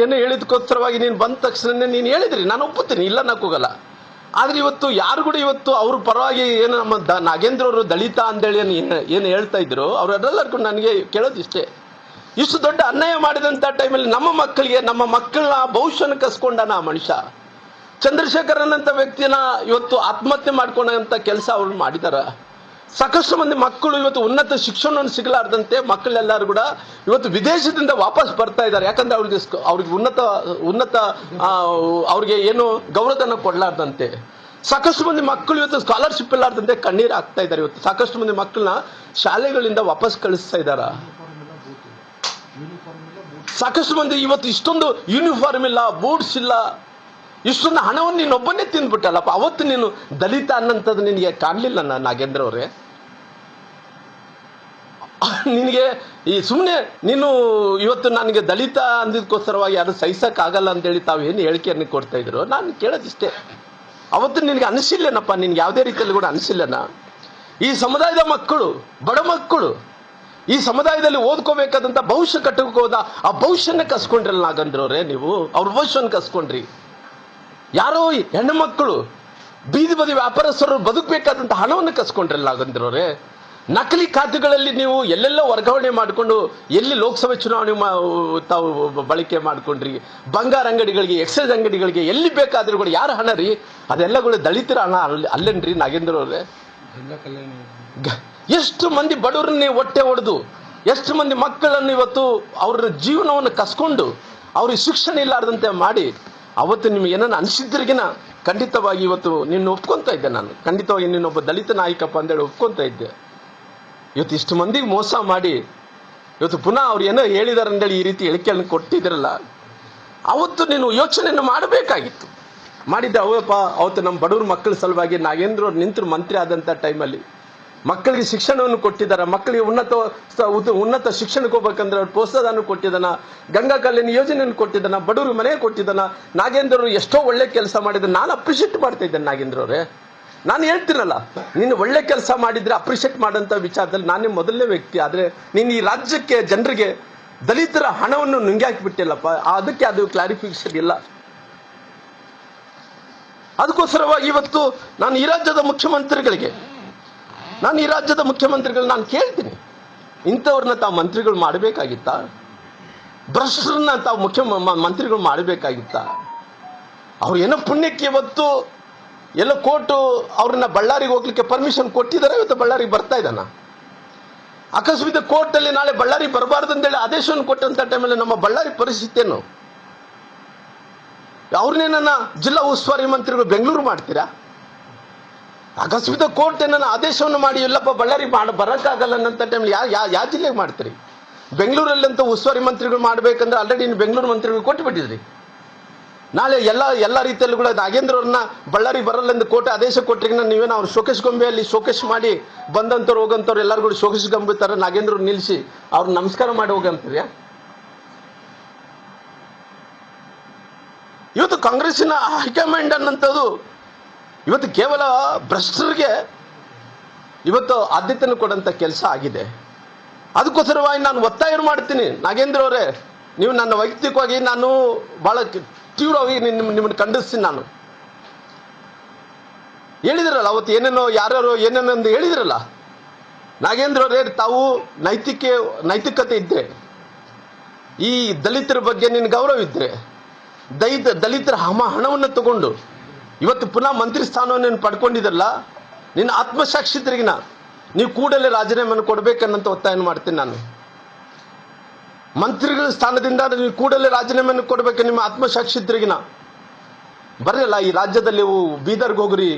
ಏನೋ ಹೇಳಿದಕ್ಕೋಸ್ಕರವಾಗಿ ನೀನು ಬಂದ ತಕ್ಷಣ ನೀನು ಹೇಳಿದ್ರಿ, ನಾನು ಒಪ್ಪುತ್ತೀನಿ, ಇಲ್ಲ ಅನ್ನಕ್ಕೋಗಲ್ಲ. ಆದ್ರೆ ಇವತ್ತು ಯಾರು ಕೂಡ ಇವತ್ತು ಅವ್ರ ಪರವಾಗಿ ಏನು ನಮ್ಮ ನಾಗೇಂದ್ರ ಅವರು ದಲಿತ ಅಂತೇಳಿ ಏನು ಹೇಳ್ತಾ ಇದ್ರು, ಅವರೆಲ್ಲರಿಗೂ ನನಗೆ ಕೇಳೋದಿಷ್ಟೇ, ಇಷ್ಟು ದೊಡ್ಡ ಅನ್ಯಾಯ ಮಾಡಿದಂಥ ಟೈಮಲ್ಲಿ ನಮ್ಮ ಮಕ್ಕಳಿಗೆ, ನಮ್ಮ ಮಕ್ಕಳನ್ನ ಭವಿಷ್ಯನ ಕಸ್ಕೊಂಡನ ಆ ಮನುಷ್ಯ. ಚಂದ್ರಶೇಖರನ್ ಅಂತ ವ್ಯಕ್ತಿನ ಇವತ್ತು ಆತ್ಮಹತ್ಯೆ ಮಾಡ್ಕೊಂಡಂತ ಕೆಲಸ ಅವ್ರು ಮಾಡಿದಾರ. ಸಾಕಷ್ಟು ಮಂದಿ ಮಕ್ಕಳು ಇವತ್ತು ಉನ್ನತ ಶಿಕ್ಷಣವನ್ನು ಸಿಗಲಾರ್ದಂತೆ ಮಕ್ಕಳೆಲ್ಲರೂ ಕೂಡ ಇವತ್ತು ವಿದೇಶದಿಂದ ವಾಪಸ್ ಬರ್ತಾ ಇದ್ದಾರೆ. ಯಾಕಂದ್ರೆ ಅವ್ರಿಗೆ ಉನ್ನತ ಅವ್ರಿಗೆ ಏನು ಗೌರವಧನ ಕೊಡಲಾರ್ದಂತೆ. ಸಾಕಷ್ಟು ಮಂದಿ ಮಕ್ಕಳು ಇವತ್ತು ಸ್ಕಾಲರ್ಶಿಪ್ ಇಲ್ಲಾರ್ದಂತೆ ಕಣ್ಣೀರು ಹಾಕ್ತಾ ಇದ್ದಾರೆ. ಇವತ್ತು ಸಾಕಷ್ಟು ಮಂದಿ ಮಕ್ಕಳನ್ನ ಶಾಲೆಗಳಿಂದ ವಾಪಸ್ ಕಳಿಸ್ತಾ ಇದ್ದಾರ. ಸಾಕಷ್ಟು ಮಂದಿ ಇವತ್ತು ಇಷ್ಟೊಂದು ಯೂನಿಫಾರ್ಮ್ ಇಲ್ಲ, ಬೂಟ್ಸ್ ಇಲ್ಲ, ಇಷ್ಟೊಂದು ಹಣವನ್ನು ನೀನೊಬ್ಬನೇ ತಿಂದ್ಬಿಟ್ಟಲ್ಲಪ್ಪ. ಅವತ್ತು ನೀನು ದಲಿತ ಅನ್ನಂಥದ್ದು ನಿನಗೆ ಕಾಣಲಿಲ್ಲ ನಾಗೇಂದ್ರ ಅವರೇ. ನಿನಗೆ ಈ ಸುಮ್ಮನೆ ನೀನು ಇವತ್ತು ನನಗೆ ದಲಿತ ಅಂದಿದ್ದಕ್ಕೋಸ್ಕರವಾಗಿ ಯಾರು ಸಹಿಸಕ್ಕಾಗಲ್ಲ ಅಂತೇಳಿ ತಾವು ಏನು ಹೇಳಿಕೆಯನ್ನು ಕೊಡ್ತಾ ಇದ್ರು. ನಾನು ಕೇಳೋದಿಷ್ಟೇ, ಅವತ್ತು ನಿನಗೆ ಅನಿಸಿಲ್ಲೇನಪ್ಪ, ನಿನ್ಗೆ ಯಾವುದೇ ರೀತಿಯಲ್ಲಿ ಕೂಡ ಅನಿಸಿಲ್ಲನ? ಈ ಸಮುದಾಯದ ಮಕ್ಕಳು, ಬಡ ಮಕ್ಕಳು, ಈ ಸಮುದಾಯದಲ್ಲಿ ಓದ್ಕೋಬೇಕಾದಂಥ ಭವಿಷ್ಯ ಕಟ್ಟಕ್ಕೆ ಹೋದ ಆ ಭವಿಷ್ಯನ ಕಸ್ಕೊಂಡ್ರಲ್ಲ ನಾಗೇಂದ್ರವ್ರೆ. ನೀವು ಅವ್ರ ಭವಿಷ್ಯನ ಕಸ್ಕೊಂಡ್ರಿ. ಯಾರೋ ಹೆಣ್ಣು ಮಕ್ಕಳು, ಬೀದಿ ಬದಿ ವ್ಯಾಪಾರಸ್ಥರು ಬದುಕಬೇಕಾದಂಥ ಹಣವನ್ನು ಕಸ್ಕೊಂಡ್ರಲ್ಲ ನಾಗೇಂದ್ರವ್ರೆ. ನಕಲಿ ಖಾತೆಗಳಲ್ಲಿ ನೀವು ಎಲ್ಲೆಲ್ಲ ವರ್ಗಾವಣೆ ಮಾಡಿಕೊಂಡು ಎಲ್ಲಿ ಲೋಕಸಭೆ ಚುನಾವಣೆ ತಾವು ಬಳಕೆ ಮಾಡ್ಕೊಂಡ್ರಿ. ಬಂಗಾರ ಅಂಗಡಿಗಳಿಗೆ, ಎಕ್ಸೈಸ್ ಅಂಗಡಿಗಳಿಗೆ, ಎಲ್ಲಿ ಬೇಕಾದ್ರೂ ಕೂಡ ಯಾರ ಹಣ ರೀ? ಅದೆಲ್ಲಗಳು ದಲಿತರ ಹಣ ಅಲ್ಲೇನ್ರಿ ನಾಗೇಂದ್ರ ಅವ್ರೆ? ಎಷ್ಟು ಮಂದಿ ಬಡವರನ್ನೇ ಹೊಟ್ಟೆ ಹೊಡೆದು, ಎಷ್ಟು ಮಂದಿ ಮಕ್ಕಳನ್ನು ಇವತ್ತು ಅವ್ರ ಜೀವನವನ್ನು ಕಸ್ಕೊಂಡು ಅವ್ರಿಗೆ ಶಿಕ್ಷಣ ಇಲ್ಲಾರ್ದಂತೆ ಮಾಡಿ, ಅವತ್ತು ನಿಮ್ಗೆ ಏನನ್ನ ಅನಿಸಿದ್ರಿಗಿನ ಖಂಡಿತವಾಗಿ ಇವತ್ತು ನಿನ್ನ ಒಪ್ಕೊಂತ ಇದ್ದೆ. ನಾನು ಖಂಡಿತವಾಗಿ ನಿನ್ನೊಬ್ಬ ದಲಿತ ನಾಯಕಪ್ಪ ಅಂತೇಳಿ ಒಪ್ಕೊಂತ ಇದ್ದೆ. ಇವತ್ತು ಇಷ್ಟು ಮಂದಿಗೆ ಮೋಸ ಮಾಡಿ ಇವತ್ತು ಪುನಃ ಅವ್ರು ಏನೋ ಹೇಳಿದಾರೆ ಅಂತೇಳಿ ಈ ರೀತಿ ಹೇಳಿಕೆಯನ್ನು ಕೊಟ್ಟಿದ್ರಲ್ಲ, ಅವತ್ತು ನೀನು ಯೋಚನೆಯನ್ನು ಮಾಡಬೇಕಾಗಿತ್ತು. ಮಾಡಿದ್ದೆ. ಅವಪ್ಪ ಅವತ್ತು ನಮ್ಮ ಬಡವ್ರ ಮಕ್ಕಳ ಸಲುವಾಗಿ ನಾಗೇಂದ್ರ ಅವ್ರು ನಿಂತರು ಮಂತ್ರಿ ಆದಂಥ ಟೈಮಲ್ಲಿ ಮಕ್ಕಳಿಗೆ ಶಿಕ್ಷಣವನ್ನು ಕೊಟ್ಟಿದ್ದಾರೆ. ಮಕ್ಕಳಿಗೆ ಉನ್ನತ ಶಿಕ್ಷಣಕ್ಕೆ ಹೋಗ್ಬೇಕಂದ್ರೆ ಅವ್ರು ಪ್ರೋತ್ಸಾಹನ ಕೊಟ್ಟಿದ್ದಾನ, ಗಂಗಾ ಕಲ್ಯಾಣ ಯೋಜನೆಯನ್ನು ಕೊಟ್ಟಿದ್ದಾನ, ಬಡವ್ರಿಗೆ ಮನೆ ಕೊಟ್ಟಿದ್ದಾನ. ನಾಗೇಂದ್ರ ಅವರು ಎಷ್ಟೋ ಒಳ್ಳೆ ಕೆಲಸ ಮಾಡಿದ್ದಾರೆ. ನಾನು ಅಪ್ರಿಷಿಯೇಟ್ ಮಾಡ್ತಾ ಇದ್ದೇನೆ ನಾಗೇಂದ್ರ ಅವರೇ. ನಾನು ಹೇಳ್ತೀನಲ್ಲ, ನೀನು ಒಳ್ಳೆ ಕೆಲಸ ಮಾಡಿದ್ರೆ ಅಪ್ರಿಷಿಯೇಟ್ ಮಾಡೋಂಥ ವಿಚಾರದಲ್ಲಿ ನಾನೇ ಮೊದಲನೇ ವ್ಯಕ್ತಿ. ಆದರೆ ನೀನು ಈ ರಾಜ್ಯಕ್ಕೆ, ಜನರಿಗೆ ದಲಿತರ ಹಣವನ್ನು ನುಂಗಿ ಹಾಕಿಬಿಟ್ಟಿಲ್ಲಪ್ಪ. ಅದಕ್ಕೆ ಅದು ಕ್ಲಾರಿಫಿಕೇಶನ್ ಇಲ್ಲ. ಅದಕ್ಕೋಸ್ಕರವಾಗಿ ಇವತ್ತು ನಾನು ಈ ರಾಜ್ಯದ ಮುಖ್ಯಮಂತ್ರಿಗಳು ನಾನು ಕೇಳ್ತೀನಿ, ಇಂಥವ್ರನ್ನ ತಾವು ಮಂತ್ರಿಗಳು ಮಾಡಬೇಕಾಗಿತ್ತ? ಭ್ರಷ್ಟರನ್ನ ತಾವು ಮಂತ್ರಿಗಳು ಮಾಡಬೇಕಾಗಿತ್ತ? ಅವ್ರು ಏನೋ ಪುಣ್ಯಕ್ಕೆ ಇವತ್ತು ಎಲ್ಲ ಕೋರ್ಟು ಅವ್ರನ್ನ ಬಳ್ಳಾರಿಗೆ ಹೋಗ್ಲಿಕ್ಕೆ ಪರ್ಮಿಷನ್ ಕೊಟ್ಟಿದ್ದಾರೆ. ಇವತ್ತು ಬಳ್ಳಾರಿಗೆ ಬರ್ತಾ ಇದ್ದಾನ. ಅಕಸ್ಮಾತ್ ಕೋರ್ಟಲ್ಲಿ ನಾಳೆ ಬಳ್ಳಾರಿ ಬರಬಾರ್ದು ಅಂತೇಳಿ ಆದೇಶವನ್ನು ಕೊಟ್ಟಂತ ಟೈಮಲ್ಲಿ ನಮ್ಮ ಬಳ್ಳಾರಿ ಪರಿಸ್ಥಿತಿ ಏನು? ಅವ್ರನ್ನೇನ ಜಿಲ್ಲಾ ಉಸ್ತುವಾರಿ ಮಂತ್ರಿಗಳು ಬೆಂಗಳೂರು ಮಾಡ್ತೀರಾ? ಅಕಸ್ಮಾತ್ ಕೋರ್ಟ್ ಏನನ್ನ ಆದೇಶವನ್ನು ಮಾಡಿ ಇಲ್ಲಪ್ಪ ಬಳ್ಳಾರಿ ಬರೋಕ್ಕಾಗಲ್ಲ ಅನ್ನಂತ ಟೈಮಲ್ಲಿ ಯಾವ ಜಿಲ್ಲೆಗೆ ಮಾಡ್ತೀರಿ? ಬೆಂಗಳೂರಲ್ಲಂತ ಉಸ್ತುವಾರಿ ಮಂತ್ರಿಗಳು ಮಾಡ್ಬೇಕಂದ್ರೆ ಆಲ್ರೆಡಿ ಇನ್ನು ಬೆಂಗಳೂರು ಮಂತ್ರಿಗಳು ಕೊಟ್ಟುಬಿಟ್ಟಿದ್ರಿ. ನಾಳೆ ಎಲ್ಲ ರೀತಿಯಲ್ಲೂ ಕೂಡ ನಾಗೇಂದ್ರ ಅವ್ರನ್ನ ಬಳ್ಳಾರಿ ಬರಲ್ಲ ಕೋರ್ಟ್ ಆದೇಶ ಕೊಟ್ಟರೆ ನೀವೇನೋ ಅವ್ರು ಶೋಕೇಶ್ ಗೊಂಬೆಯಲ್ಲಿ ಶೋಕೇಶ್ ಮಾಡಿ ಬಂದಂಥವ್ರು ಹೋಗಂಥವ್ರು ಎಲ್ಲರೂ ಕೂಡ ಶೋಕೇಶ್ ಗೊಂಬೆ ತರ ನಾಗೇಂದ್ರ ಅವ್ರು ನಿಲ್ಲಿಸಿ ಅವ್ರು ನಮಸ್ಕಾರ ಮಾಡಿ ಹೋಗಂತೀರಿ? ಇವತ್ತು ಕಾಂಗ್ರೆಸ್ಸಿನ ಹೈಕಮಾಂಡ್ ಅನ್ನಂಥದ್ದು ಇವತ್ತು ಕೇವಲ ಭ್ರಷ್ಟರಿಗೆ ಇವತ್ತು ಆದ್ಯತೆಯನ್ನು ಕೊಡಂತ ಕೆಲಸ ಆಗಿದೆ. ಅದಕ್ಕೋಸ್ಕರವಾಗಿ ನಾನು ಒತ್ತಾಯ ಮಾಡ್ತೀನಿ, ನಾಗೇಂದ್ರ ಅವರೇ, ನೀವು ನನ್ನ ವೈಯಕ್ತಿಕವಾಗಿ ನಾನು ಬಹಳ ತೀವ್ರವಾಗಿ ನಿಮ್ಮನ್ನು ಖಂಡಿಸ್ತೀನಿ. ನಾನು ಹೇಳಿದ್ರಲ್ಲ ಅವತ್ತು ಏನೇನೋ ಯಾರ್ಯಾರೋ ಏನೇನೋ ಅಂತ ಹೇಳಿದ್ರಲ್ಲ, ನಾಗೇಂದ್ರ ಅವರೇ, ತಾವು ನೈತಿಕತೆ ಇದ್ದರೆ, ಈ ದಲಿತರ ಬಗ್ಗೆ ನಿನ್ನ ಗೌರವ ಇದ್ದರೆ, ದಲಿತರ ಹಣವನ್ನು ತಗೊಂಡು ಇವತ್ತು ಪುನಃ ಮಂತ್ರಿ ಸ್ಥಾನವನ್ನು ಪಡ್ಕೊಂಡಿದ್ರಲ್ಲ, ನಿನ್ನ ಆತ್ಮಸಾಕ್ಷಿತರಿಗಿನ ನೀವು ಕೂಡಲೇ ರಾಜೀನಾಮೆಯನ್ನು ಕೊಡಬೇಕನ್ನಂತ ಒತ್ತಾಯ ಮಾಡ್ತೀನಿ. ನಾನು ಮಂತ್ರಿಗಳ ಸ್ಥಾನದಿಂದ ನೀವು ಕೂಡಲೇ ರಾಜೀನಾಮೆಯನ್ನು ಕೊಡಬೇಕು. ನಿಮ್ಮ ಆತ್ಮಸಾಕ್ಷಿತರಿಗಿನ ಬರಲ್ಲ. ಈ ರಾಜ್ಯದಲ್ಲಿ ಬೀದರ್ಗೆ ಹೋಗ್ರಿ,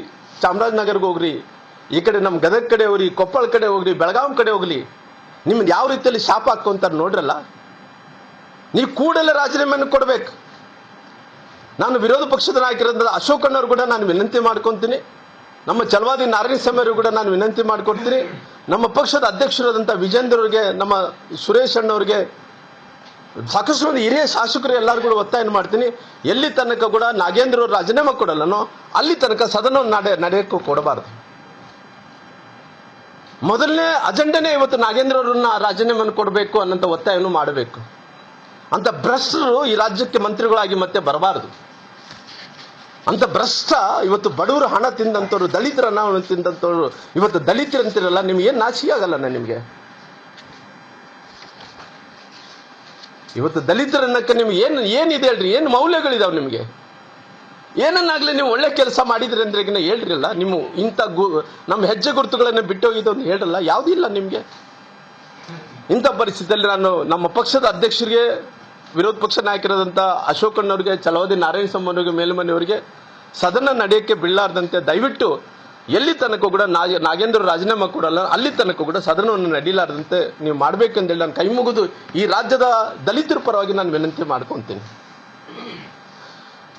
ಚಾಮರಾಜನಗರ್ಗೆ ಹೋಗ್ರಿ, ಈ ಕಡೆ ನಮ್ಮ ಗದಗ ಕಡೆ ಹೋಗ್ರಿ, ಕೊಪ್ಪಳ ಕಡೆ ಹೋಗ್ರಿ, ಬೆಳಗಾವಿ ಕಡೆ ಹೋಗ್ಲಿ, ನಿಮ್ಗೆ ಯಾವ ರೀತಿಯಲ್ಲಿ ಶಾಪ ಹಾಕೊಂತಾರೆ ನೋಡ್ರಲ್ಲ. ನೀವು ಕೂಡಲೇ ರಾಜೀನಾಮೆಯನ್ನು ಕೊಡಬೇಕು. ನಾನು ವಿರೋಧ ಪಕ್ಷದ ನಾಯಕರಾದ ಅಶೋಕಣ್ಣವ್ರು ಕೂಡ ನಾನು ವಿನಂತಿ ಮಾಡ್ಕೊತೀನಿ. ನಮ್ಮ ಛಲವಾದಿ ನಾರಾಯಣಸ್ವಾಮಿ ಅವರು ಕೂಡ ನಾನು ವಿನಂತಿ ಮಾಡ್ಕೊಡ್ತೀನಿ. ನಮ್ಮ ಪಕ್ಷದ ಅಧ್ಯಕ್ಷರಾದಂಥ ವಿಜೇಂದ್ರ ಅವರಿಗೆ, ನಮ್ಮ ಸುರೇಶ್ ಅಣ್ಣವ್ರಿಗೆ, ಸಾಕಷ್ಟು ಮಂದಿ ಹಿರಿಯ ಶಾಸಕರು ಎಲ್ಲರೂ ಕೂಡ ಒತ್ತಾಯ ಮಾಡ್ತೀನಿ. ಎಲ್ಲಿ ತನಕ ಕೂಡ ನಾಗೇಂದ್ರ ಅವರು ರಾಜೀನಾಮೆ ಕೊಡಲ್ಲನೋ ಅಲ್ಲಿ ತನಕ ಸದನವನ್ನು ನಡೆಯೋಕ್ಕೂ ಕೊಡಬಾರ್ದು. ಮೊದಲನೇ ಅಜೆಂಡನೇ ಇವತ್ತು ನಾಗೇಂದ್ರ ಅವರನ್ನ ರಾಜೀನಾಮೆಯನ್ನು ಕೊಡಬೇಕು ಅನ್ನೋಂಥ ಒತ್ತಾಯವನ್ನು ಮಾಡಬೇಕು. ಅಂತ ಭ್ರಷ್ಟರು ಈ ರಾಜ್ಯಕ್ಕೆ ಮಂತ್ರಿಗಳಾಗಿ ಮತ್ತೆ ಬರಬಾರದು. ಅಂತ ಭ್ರಷ್ಟ ಇವತ್ತು ಬಡವರು ಹಣ ತಿಂದಂಥವ್ರು, ದಲಿತರ ಹಣ ತಿಂದಂಥವ್ರು ಇವತ್ತು ದಲಿತರಂತಿರಲ್ಲ, ನಿಮ್ಗೆ ಏನು ನಾಚಿಕೆ ಆಗಲ್ಲ ನಿಮಗೆ? ಇವತ್ತು ದಲಿತರನ್ನಕ್ಕೆ ನಿಮ್ಗೆ ಏನಿದೆ ಹೇಳ್ರಿ? ಏನು ಮೌಲ್ಯಗಳಿದಾವೆ ನಿಮಗೆ? ಏನನ್ನಾಗ್ಲಿ ನೀವು ಒಳ್ಳೆ ಕೆಲಸ ಮಾಡಿದ್ರಿ ಅಂದ್ರೆ ಈಗ ಹೇಳ್ರಿಲ್ಲ, ನಿಮ್ಮ ಇಂಥ ನಮ್ಮ ಹೆಜ್ಜೆ ಗುರುತುಗಳನ್ನು ಬಿಟ್ಟೋಗಿದ್ದು ಅಂತ ಹೇಳ್ರಲ್ಲ, ಯಾವುದಿಲ್ಲ ನಿಮಗೆ. ಇಂಥ ಪರಿಸ್ಥಿತಿಯಲ್ಲಿ ನಾನು ನಮ್ಮ ಪಕ್ಷದ ಅಧ್ಯಕ್ಷರಿಗೆ, ವಿರೋಧ ಪಕ್ಷ ನಾಯಕರಾದಂಥ ಅಶೋಕಣ್ಣವ್ರಿಗೆ, ಛಲವಾದಿ ನಾರಾಯಣ ಸ್ವಾಮಿಯವರಿಗೆ, ಮೇಲ್ಮನೆಯವರಿಗೆ ಸದನ ನಡೆಯೋಕ್ಕೆ ಬಿಡಲಾರ್ದಂತೆ ದಯವಿಟ್ಟು ಎಲ್ಲಿ ತನಕ ಕೂಡ ನಾಗೇಂದ್ರ ರಾಜೀನಾಮೆ ಕೊಡಲ್ಲ, ಅಲ್ಲಿ ತನಕ ಕೂಡ ಸದನವನ್ನು ನಡೀಲಾರ್ದಂತೆ ನೀವು ಮಾಡಬೇಕೆಂದೇಳಿ ನಾನು ಕೈ ಮುಗಿದು ಈ ರಾಜ್ಯದ ದಲಿತರ ಪರವಾಗಿ ನಾನು ವಿನಂತಿ ಮಾಡ್ಕೊತೀನಿ.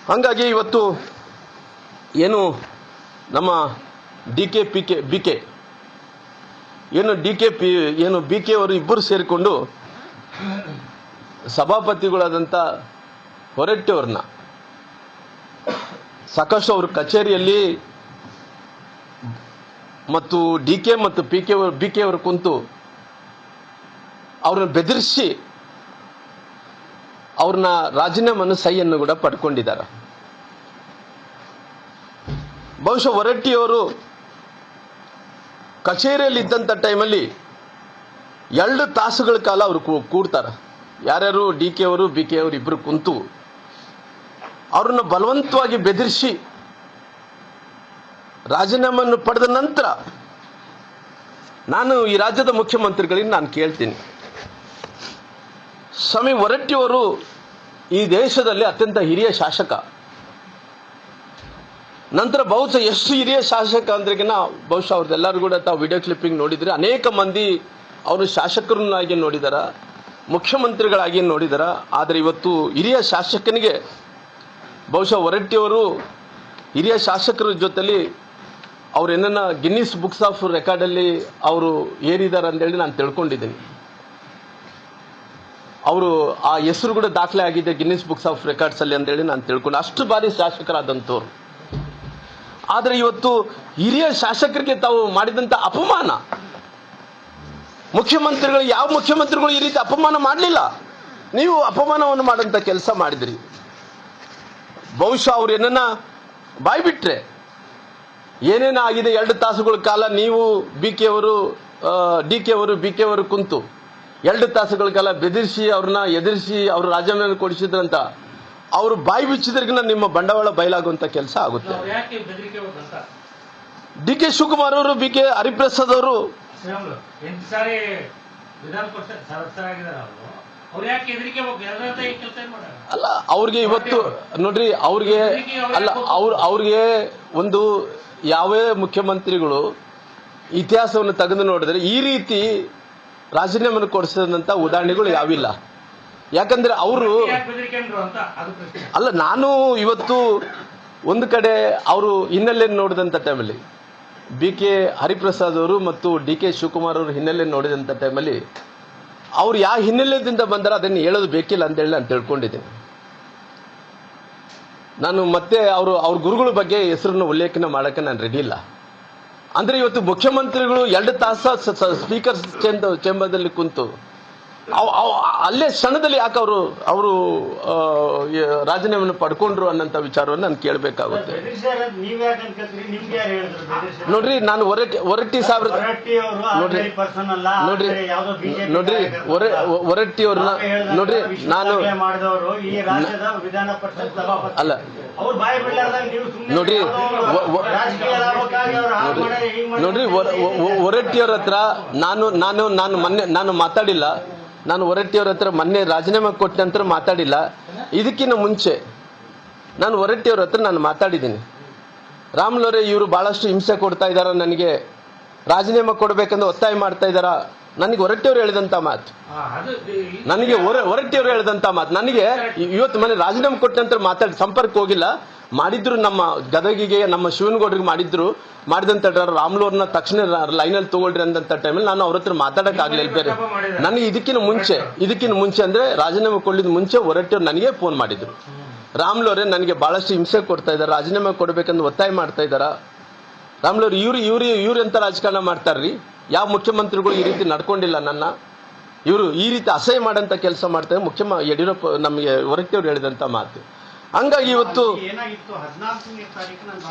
ಹಾಗಾಗಿ ಇವತ್ತು ಏನು ನಮ್ಮ ಬಿ ಕೆ ಅವರು ಇಬ್ಬರು ಸೇರಿಕೊಂಡು ಸಭಾಪತಿಗಳಾದಂಥ ಹೊರಟ್ಟಿಯವ್ರನ್ನ ಸಾಕಷ್ಟು ಅವ್ರ ಕಚೇರಿಯಲ್ಲಿ ಮತ್ತು ಡಿ ಕೆ ಮತ್ತು ಬಿ ಕೆ ಅವರು ಕುಂತು ಅವ್ರನ್ನ ಬೆದರಿಸಿ ಅವ್ರನ್ನ ರಾಜೀನಾಮೆಯನ್ನು ಸಹಿಯನ್ನು ಕೂಡ ಪಡ್ಕೊಂಡಿದ್ದಾರೆ. ಬಹುಶಃ ಹೊರಟ್ಟಿಯವರು ಕಚೇರಿಯಲ್ಲಿ ಇದ್ದಂಥ ಟೈಮಲ್ಲಿ 2 ತಾಸುಗಳ ಕಾಲ ಅವರು ಕೂಡ್ತಾರೆ. ಯಾರ್ಯಾರು ಡಿ ಕೆ ಅವರು ಬಿ ಕೆ ಅವರು ಇಬ್ಬರು ಕುಂತು ಅವ್ರನ್ನ ಬಲವಂತವಾಗಿ ಬೆದರಿಸಿ ರಾಜೀನಾಮೆಯನ್ನು ಪಡೆದ ನಂತರ ನಾನು ಈ ರಾಜ್ಯದ ಮುಖ್ಯಮಂತ್ರಿಗಳಿಗೆ ನಾನು ಕೇಳ್ತೀನಿ, ಸ್ವಾಮಿ ಹೊರಟ್ಟಿಯವರು ಈ ದೇಶದಲ್ಲಿ ಅತ್ಯಂತ ಹಿರಿಯ ಶಾಸಕ, ನಂತರ ಬಹುಶಃ ಎಷ್ಟು ಹಿರಿಯ ಶಾಸಕ ಅಂದ್ರೆಗಿನ ಬಹುಶಃ ಅವ್ರದ್ದೆಲ್ಲರೂ ಕೂಡ ತಾವು ವಿಡಿಯೋ ಕ್ಲಿಪ್ಪಿಂಗ್ ನೋಡಿದ್ರೆ ಅನೇಕ ಮಂದಿ ಅವರು ಶಾಸಕರನ್ನಾಗಿ ನೋಡಿದಾರ, ಮುಖ್ಯಮಂತ್ರಿಗಳಾಗಿ ನೋಡಿದಾರ. ಆದರೆ ಇವತ್ತು ಹಿರಿಯ ಶಾಸಕನಿಗೆ ಬಹುಶಃ ಹೊರಟ್ಟಿಯವರು ಹಿರಿಯ ಶಾಸಕರ ಜೊತೆಲಿ ಅವ್ರು ಏನನ್ನ ಗಿನ್ನಿಸ್ ಬುಕ್ಸ್ ಆಫ್ ರೆಕಾರ್ಡಲ್ಲಿ ಅವರು ಏರಿದ್ದಾರೆ ಅಂತೇಳಿ ನಾನು ತಿಳ್ಕೊಂಡಿದ್ದೀನಿ. ಅವರು ಆ ಹೆಸರು ಕೂಡ ದಾಖಲೆ ಆಗಿದೆ ಗಿನ್ನಿಸ್ ಬುಕ್ಸ್ ಆಫ್ ರೆಕಾರ್ಡ್ಸ್ ಅಲ್ಲಿ ಅಂತೇಳಿ ನಾನು ತಿಳ್ಕೊಂಡು, ಅಷ್ಟು ಬಾರಿ ಶಾಸಕರಾದಂಥವ್ರು. ಆದರೆ ಇವತ್ತು ಹಿರಿಯ ಶಾಸಕರಿಗೆ ತಾವು ಮಾಡಿದಂಥ ಅಪಮಾನ, ಮುಖ್ಯಮಂತ್ರಿಗಳು ಯಾವ ಮುಖ್ಯಮಂತ್ರಿಗಳು ಈ ರೀತಿ ಅಪಮಾನ ಮಾಡಲಿಲ್ಲ, ನೀವು ಅಪಮಾನವನ್ನು ಮಾಡೋಂಥ ಕೆಲಸ ಮಾಡಿದ್ರಿ. ಬಹುಶಃ ಅವ್ರು ಏನನ್ನ ಬಾಯ್ಬಿಟ್ರೆ ಏನೇನಾಗಿದೆ 2 ತಾಸುಗಳ ಕಾಲ ನೀವು ಡಿ ಕೆ ಅವರು ಬಿ ಕೆ ಅವರು ಕುಂತು 2 ತಾಸುಗಳ ಕಾಲ ಬೆದರಿಸಿ ಅವ್ರನ್ನ ಎದುರಿಸಿ ಅವ್ರ ರಾಜೀನಾಮೆ ಕೊಡಿಸಿದ್ರಂತ ಅವರು ಬಾಯಿ ಬಿಚ್ಚಿದ್ರಿಗಿನ ನಿಮ್ಮ ಬಂಡವಾಳ ಬಯಲಾಗುವಂತ ಕೆಲಸ ಆಗುತ್ತೆ. ಡಿ ಕೆ ಶಿವಕುಮಾರ್ ಅವರು, ಬಿ ಕೆ ಹರಿಪ್ರಸಾದ್ ಅವರು ಅಲ್ಲ, ಅವ್ರಿಗೆ ಇವತ್ತು ನೋಡ್ರಿ, ಅವ್ರಿಗೆ ಒಂದು ಯಾವೇ ಮುಖ್ಯಮಂತ್ರಿಗಳು ಇತಿಹಾಸವನ್ನು ತೆಗೆದು ನೋಡಿದ್ರೆ ಈ ರೀತಿ ರಾಜೀನಾಮೆಯನ್ನು ಕೊಡಿಸಿದಂತ ಉದಾಹರಣೆಗಳು ಯಾವಿಲ್ಲ. ಯಾಕಂದ್ರೆ ಅವರು ಅಲ್ಲ, ನಾನು ಇವತ್ತು ಒಂದು ಕಡೆ ಅವರು ಹಿನ್ನೆಲೆ ನೋಡಿದಂಥ ಟೈಮಲ್ಲಿ ಬಿ ಕೆ ಹರಿಪ್ರಸಾದ್ ಅವರು ಮತ್ತು ಡಿ ಕೆ ಶಿವಕುಮಾರ್ ಅವರು ಹಿನ್ನೆಲೆ ನೋಡಿದಂಥ ಟೈಮಲ್ಲಿ ಅವ್ರು ಯಾವ ಹಿನ್ನೆಲೆಯಿಂದ ಬಂದರೆ ಅದನ್ನು ಹೇಳೋದು ಬೇಕಿಲ್ಲ ಅಂತೇಳಿ ನಾನು ತಿಳ್ಕೊಂಡಿದ್ದೀನಿ. ನಾನು ಮತ್ತೆ ಅವ್ರ ಗುರುಗಳ ಬಗ್ಗೆ ಹೆಸರನ್ನು ಉಲ್ಲೇಖನ ಮಾಡೋಕ್ಕೆ ನಾನು ರೆಡಿ ಇಲ್ಲ. ಅಂದರೆ ಇವತ್ತು ಮುಖ್ಯಮಂತ್ರಿಗಳು 2 ತಾಸು ಸ್ಪೀಕರ್ ಚೇಂಬರ್ದಲ್ಲಿ ಕುಂತು ಅಲ್ಲೇ ಕ್ಷಣದಲ್ಲಿ ಯಾಕೆ ಅವರು ರಾಜೀನಾಮೆಯನ್ನು ಪಡ್ಕೊಂಡ್ರು ಅನ್ನೋಂಥ ವಿಚಾರವನ್ನು ನಾನು ಕೇಳಬೇಕಾಗುತ್ತೆ. ನೋಡ್ರಿ, ನಾನು ಹೊರಟ್ಟಿ ಸಾಹೇಬ್ರ ಹೊರಟ್ಟಿಯವ್ರನ್ನ ನೋಡ್ರಿ, ನಾನು ಅಲ್ಲ ನೋಡ್ರಿ ಹೊರಟ್ಟಿಯವ್ರ ಹತ್ರ ನಾನು ಮಾತಾಡಿಲ್ಲ. ನಾನು ಹೊರಟ್ಟಿಯವ್ರ ಹತ್ರ ಮೊನ್ನೆ ರಾಜೀನಾಮೆ ಕೊಟ್ಟ ನಂತರ ಮಾತಾಡಿಲ್ಲ. ಇದಕ್ಕಿಂತ ಮುಂಚೆ ನಾನು ಹೊರಟ್ಟಿಯವ್ರ ಹತ್ರ ನಾನು ಮಾತಾಡಿದ್ದೀನಿ. ರಾಮ್ಲೋರೆ ಇವರು ಬಹಳಷ್ಟು ಹಿಂಸೆ ಕೊಡ್ತಾ ಇದಾರ, ನನಗೆ ರಾಜೀನಾಮೆ ಕೊಡ್ಬೇಕಂದ್ರೆ ಒತ್ತಾಯ ಮಾಡ್ತಾ ಇದಾರ. ನನಗೆ ಹೊರಟ್ಟಿಯವ್ರು ಹೇಳಿದಂತ ಮಾತು, ನನಗೆ ಇವತ್ತು ಮನೆ ರಾಜೀನಾಮೆ ಕೊಟ್ಟ ನಂತರ ಸಂಪರ್ಕ ಹೋಗಿಲ್ಲ. ಮಾಡಿದ್ರು ನಮ್ಮ ಗದಗಿಗೆ, ನಮ್ಮ ಶಿವನಗೌಡರಿಗೆ ಮಾಡಿದಂತ ರಾಮ್ಲೋರ್ನ ತಕ್ಷಣ ಲೈನಲ್ಲಿ ತಗೊಳ್ರಿ ಅಂದಂತ ಟೈಮಲ್ಲಿ ನಾನು ಅವ್ರ ಹತ್ರ ಮಾತಾಡಕ್ ಆಗ್ಲಿಲ್ಲ. ಬೇರೆ ನನಗೆ ಇದಕ್ಕಿಂತ ಮುಂಚೆ ಅಂದ್ರೆ ರಾಜೀನಾಮೆ ಕೊಡ್ಲಿದ್ ಮುಂಚೆ ಹೊರಟ್ಟಿಯವ್ರು ನನಗೆ ಫೋನ್ ಮಾಡಿದ್ರು. ರಾಮ್ಲೋರೆ ನನಗೆ ಬಹಳಷ್ಟು ಹಿಂಸೆ ಕೊಡ್ತಾ ಇದಾರೆ, ರಾಜೀನಾಮೆ ಕೊಡ್ಬೇಕಂದ್ರೆ ಒತ್ತಾಯ ಮಾಡ್ತಾ ಇದಾರ. ರಾಮ್ಲೋರ್ ಇವ್ರು ಎಂತ ರಾಜಕಾರಣ ಮಾಡ್ತಾರ್ರಿ? ಯಾವ ಮುಖ್ಯಮಂತ್ರಿಗಳು ಈ ರೀತಿ ನಡ್ಕೊಂಡಿಲ್ಲ. ಇವರು ಈ ರೀತಿ ಅಸಹ್ಯ ಮಾಡಂತ ಕೆಲಸ ಮಾಡ್ತಾರೆ. ಯಡಿಯೂರಪ್ಪ ನಮಗೆ ಹೊರಟ್ಟಿಯವರು ಹೇಳಿದಂತ ಮಾತು. ಹಂಗಾಗಿ ಇವತ್ತು ಏನಾಗಿತ್ತು 14ನೇ ತಾರೀಕು ನಾನು